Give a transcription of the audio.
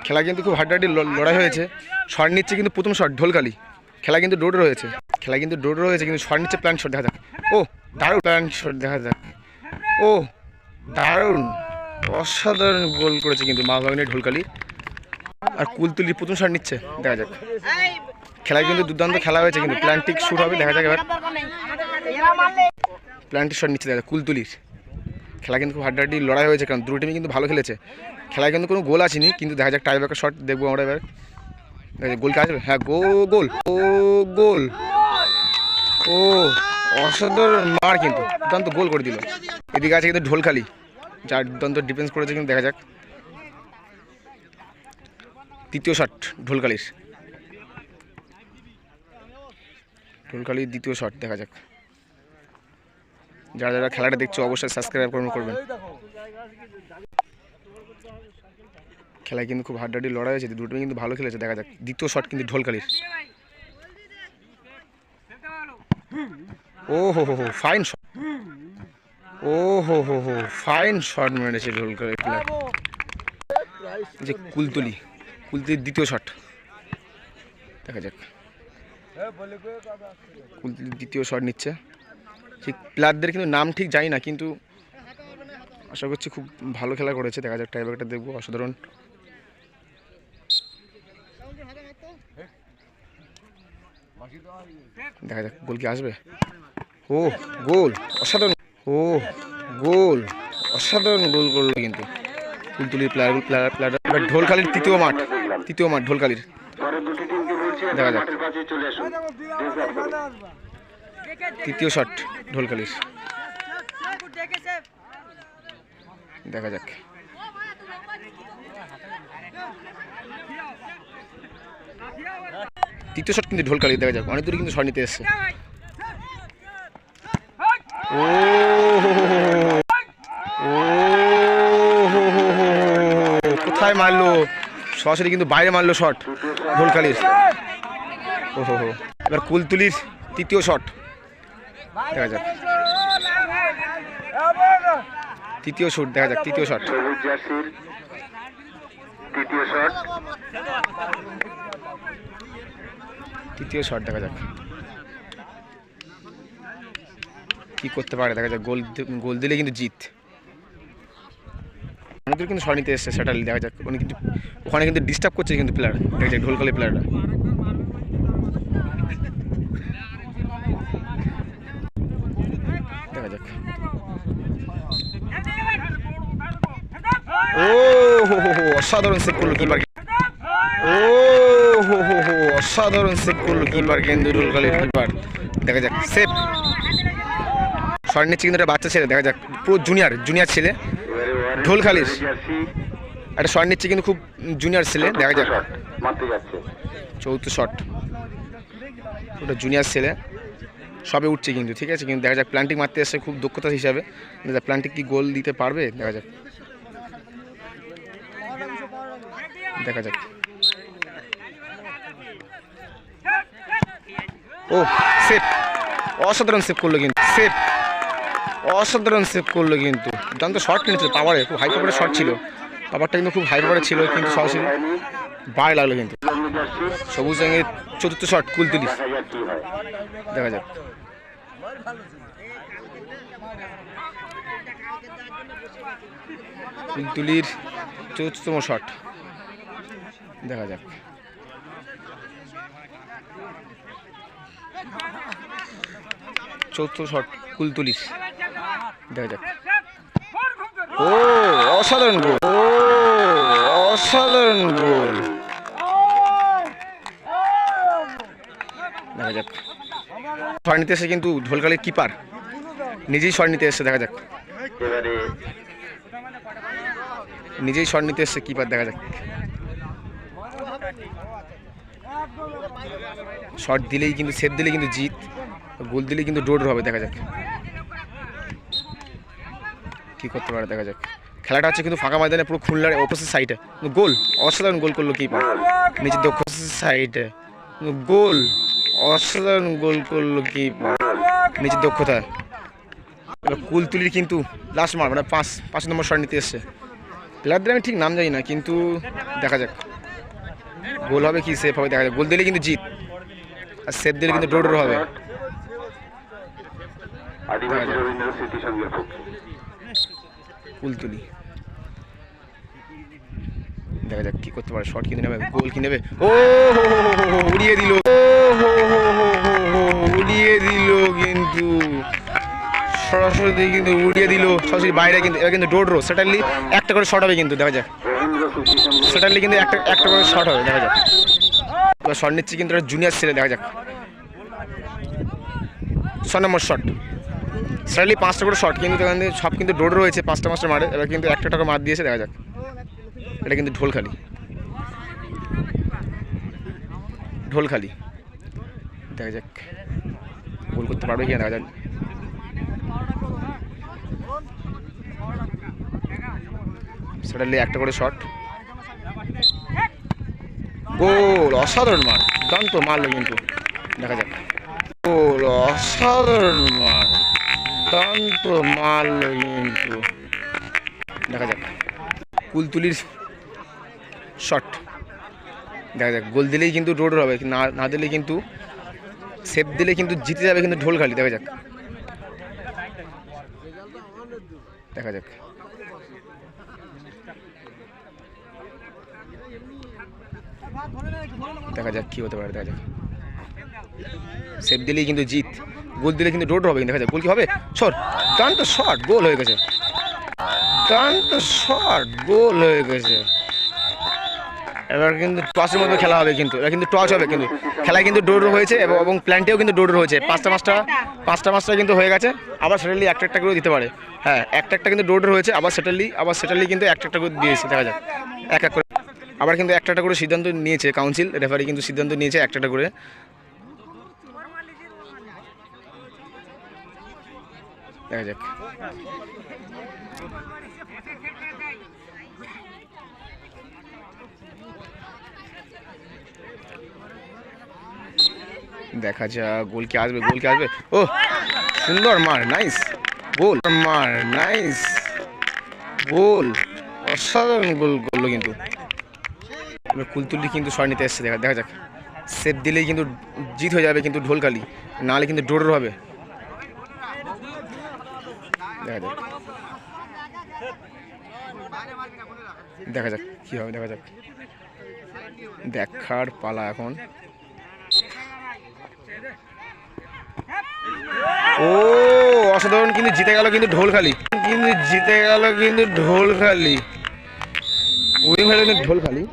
খেলা কিন্তু খুব হাড্ডাহাড্ডি লড়াই হয়েছে। শট নিচ্ছে কিন্তু প্রথম শট ঢোলকালি। খেলা কিন্তু ডোর রয়েছে, কিন্তু শট নিচ্ছে প্ল্যান শট। দেখা যাক, ও দারুণ প্ল্যান শট, দেখা যাক, ও দারুণ অসাধারণ গোল করেছে কিন্তু মাহবাগানের ঢোলকালি। আর কুলতুলির প্রথম শট নিচ্ছে, দেখা যাক। খেলায় কিন্তু দুর্দান্ত খেলা হয়েছে, কিন্তু প্ল্যান্টিক শুট হবে, দেখা যাক এবার। প্ল্যান্টিক শট নিচ্ছে, দেখা যাক কুলতুলির। খেলা কিন্তু খুব হাড্ডাহাড্ডি লড়াই হয়েছে, কারণ দুটো টিমই কিন্তু ভালো খেলেছে। খেলায় কিন্তু কোনো গোল আসেনি, কিন্তু দেখা যাক টাইব্রেকার শট দেখবো আমরা এবার। গোল কে আসবে? হ্যাঁ, গোল, ও গোল, ও অসাধারণ মার, কিন্তু দুর্দান্ত গোল করে দিল। এদিকে আছে কিন্তু ঢোলকালি, যার দুর্দান্ত ডিফেন্স করেছে, কিন্তু দেখা যাক তৃতীয় শট ঢোলকালির দ্বিতীয় শট। দেখা যাক, যারা যারা খেলাটা দেখছো অবশ্যই সাবস্ক্রাইব করবেন। খেলায় কিন্তু খুব হাড্ডাহাড্ডি লড়াই হয়েছে, দুটো কিন্তু ভালো খেলেছে। দেখা যাক দ্বিতীয় শট কিন্তু ঢোলকালির। ও হো হো, ফাইন শট, ও হো হো, ফাইন শট মেরেছে ঢোলকালি। যে কুলতুলির দ্বিতীয় শট, দেখা যাক কুলতুলির দ্বিতীয় শট নিচ্ছে। ঠিক প্লেয়ারদের কিন্তু নাম ঠিক জানি না, কিন্তু আশা করছি খুব ভালো খেলা করেছে। দেখা যাক টাইব্রেকারটা দেখবো, অসাধারণ। দেখা যাক গোল কি আসবে। ও গোল, অসাধারণ, ও গোল, অসাধারণ গোল করলো কিন্তু কুলতুলির প্লেয়ার। এবার ঢোলকালির তৃতীয় মাঠ ঢোলকালির। দেখা যাক তৃতীয় শট ঢোলকালির, দেখা যাক। তৃতীয় শট কিন্তু ঢোলকালি, দেখা যাক অনেক দূরে কিন্তু শট নিতে এসছে। ও কোথায় মারলো? সরাসরি কিন্তু বাইরে মারলো শট ঢোলকালির। ও হো, এবার কুলতুলির তৃতীয় শট, দেখা যাক তৃতীয় শট, দেখা যাক তৃতীয় শট দেখা যাক কি করতে পারে। দেখা যাক গোল দিলে কিন্তু জিত। অনেকদূর কিন্তু শট নিতে এসছে সেটালি, দেখা যাক উনি কিন্তু ওখানে কিন্তু ডিস্টার্ব করছে কিন্তু প্লেয়ার। দেখা যাক ঢোলকালি প্লেয়াররা, দেখা যাক। ও হো হো, অসাধারণ সেভ করলো কিপার। ও হো হো, অসাধারণ সেভ করলো কিপার কিন্তু ঢোলকালির কিপার। দেখা যাক সেভ। শট নিচ্ছে কিন্তু একটা বাচ্চা ছেলে, দেখা যাক পুরো জুনিয়র ছেলে ঢোলকালির। একটা শট নিচ্ছে কিন্তু খুব জুনিয়র ছেলে, দেখা যাক চৌথ শট। ওটা জুনিয়র ছেলে, সবে উঠছে কিন্তু, ঠিক আছে। কিন্তু দেখা যাক প্ল্যান্টিক মারতে এসে খুব দক্ষতা হিসাবে, প্ল্যান্টিক কি গোল দিতে পারবে, দেখা যাক। দেখা যাক, ও সেভ, অসাধারণ সেভ করলো কিন্তু, অসাধারণ সেভ করলো কিন্তু। দুর্দান্ত শট নিয়েছিল পাওয়ারে, খুব হাই পাওয়ারের শট ছিল, পাওয়ারটা কিন্তু খুব হাই পাওয়ারে ছিল, কিন্তু সরাসরি বাইরে লাগলো কিন্তু। সবুজ রঙের চতুর্থ শট কুলতুলি, দেখা যাক। কুলতুলির চতুর্থতম শট, দেখা যাক। চতুর্থ শট কুলতুলির, দেখা যাক। ও অসাধারণ গোল, অসাধারণ গোল, দেখা যাক। শট নিতে এসে কিন্তু ঢোলকালির কিপার নিজেই শট নিতে এসছে, দেখা যাক নিজেই শট নিতে এসছে কিপার, দেখা যাক। শট দিলেই কিন্তু, সেভ দিলেই কিন্তু জিত, গোল দিলেই কিন্তু ডোর হবে, দেখা যাক কি করতে পারে, দেখা যাক। খেলাটা হচ্ছে কিন্তু ফাঁকা ময়দানে, পুরো খুলনার অপোজিট সাইডে গোল, অসাধারণ গোল করলো কিপার নিজের দক্ষ সাইডে, গোল, অসাধারণ গোল করলো কিপার নিজের দক্ষতা। এবার কুলতুলির কিন্তু লাস্ট মার, মানে 5 নম্বর শট নিতে এসছে, প্লেয়ারদের আমি ঠিক নাম জানি না, কিন্তু দেখা যাক গোল হবে কি সেফ হবে দেখা যাক। গোল দিলে কিন্তু জিত, আর সেফ দিলে কিন্তু ডোর হবে। কুলতুলি দেখা যাক কি করতে পারে, শট কিনে নেবে, গোল কিনে নেবে। ও উড়িয়ে দিল, উড়িয়ে দিল, কিন্তু সরাসরি কিন্তু উড়িয়ে দিল সরাসরি বাইরে। কিন্তু এবার কিন্তু ডোর সেটারলি একটা করে শট হবে, কিন্তু দেখা যাক সেটারলি কিন্তু একটা করে শট হবে, দেখা যাক। এবার শট নিচ্ছে কিন্তু জুনিয়র ছেলে, দেখা যাক 6 নম্বর শট। সেটারলি 5টা করে শট, কিন্তু সব কিন্তু ডোর রয়েছে, 5টা মারে। এবার কিন্তু একটা করে মার দিয়েছে, দেখা যাক। এটা কিন্তু ঢোলখালি, ঢোলখালি দেখা যাক গোল করতে পারবে কি না, দেখা যাক। সেটারলি একটা করে শট, গোল, অসাধারণ মার, দুর্দান্ত মারলো কিন্তু, দেখা যাক। গোল, অসাধারণ মার, দুর্দান্ত মারলো কিন্তু, দেখা যাক। কুলতুলির শট, দেখা যাক। গোল দিলেই কিন্তু ডোর হবে, না দিলে কিন্তু সেফ দিলে কিন্তু জিতে যাবে কিন্তু ঢোলখালি, দেখা যাক। দেখা যাক দেখা যাক কি হতে পারে, দেখা যাক। সেফ দিলেই কিন্তু জিত, গোল দিলে কিন্তু ডোর হবে, দেখা যাক গোল কি হবে। শট, দুর্দান্ত শট, গোল হয়ে গেছে, দুর্দান্ত শট, গোল হয়ে গেছে। এবার কিন্তু টসের মধ্যে খেলা হবে, কিন্তু এবার কিন্তু টস হবে, কিন্তু খেলায় কিন্তু ডোর হয়েছে এবং প্ল্যান্টেও কিন্তু ডোর হয়েছে। 5টা কিন্তু হয়ে গেছে। আবার সেটারলি একটা করে দিতে পারে, হ্যাঁ একটা কিন্তু ডোর হয়েছে। আবার সেটারলি কিন্তু একটা করে দিয়েছে, দেখা যাক এক করে। আবার কিন্তু একটা করে সিদ্ধান্ত নিয়েছে কাউন্সিল, রেফারি কিন্তু সিদ্ধান্ত নিয়েছে একটা করে, দেখা যাক। দেখা যাক গোল কি আসবে, গোল কি আসবে। ও সুন্দর মার, নাইস গোল, মার নাইস গোল, অসাধারণ গোল করলো কিন্তু। এবার কুলতুলি কিন্তু শট নিতে এসছে, দেখা যাক। সেফ দিলেই কিন্তু জিত হয়ে যাবে কিন্তু ঢোলখালি, নাহলে কিন্তু ডোর হবে, দেখা যাক। দেখা যাক কি হবে, দেখা যাক, দেখার পালা এখন। ও অসাধারণ, কিন্তু জিতে গেল কিন্তু ঢোলখালি, কিন্তু জিতে গেল কিন্তু ঢোলখালি, উইনিং হলো কিন্তু ঢোলখালি।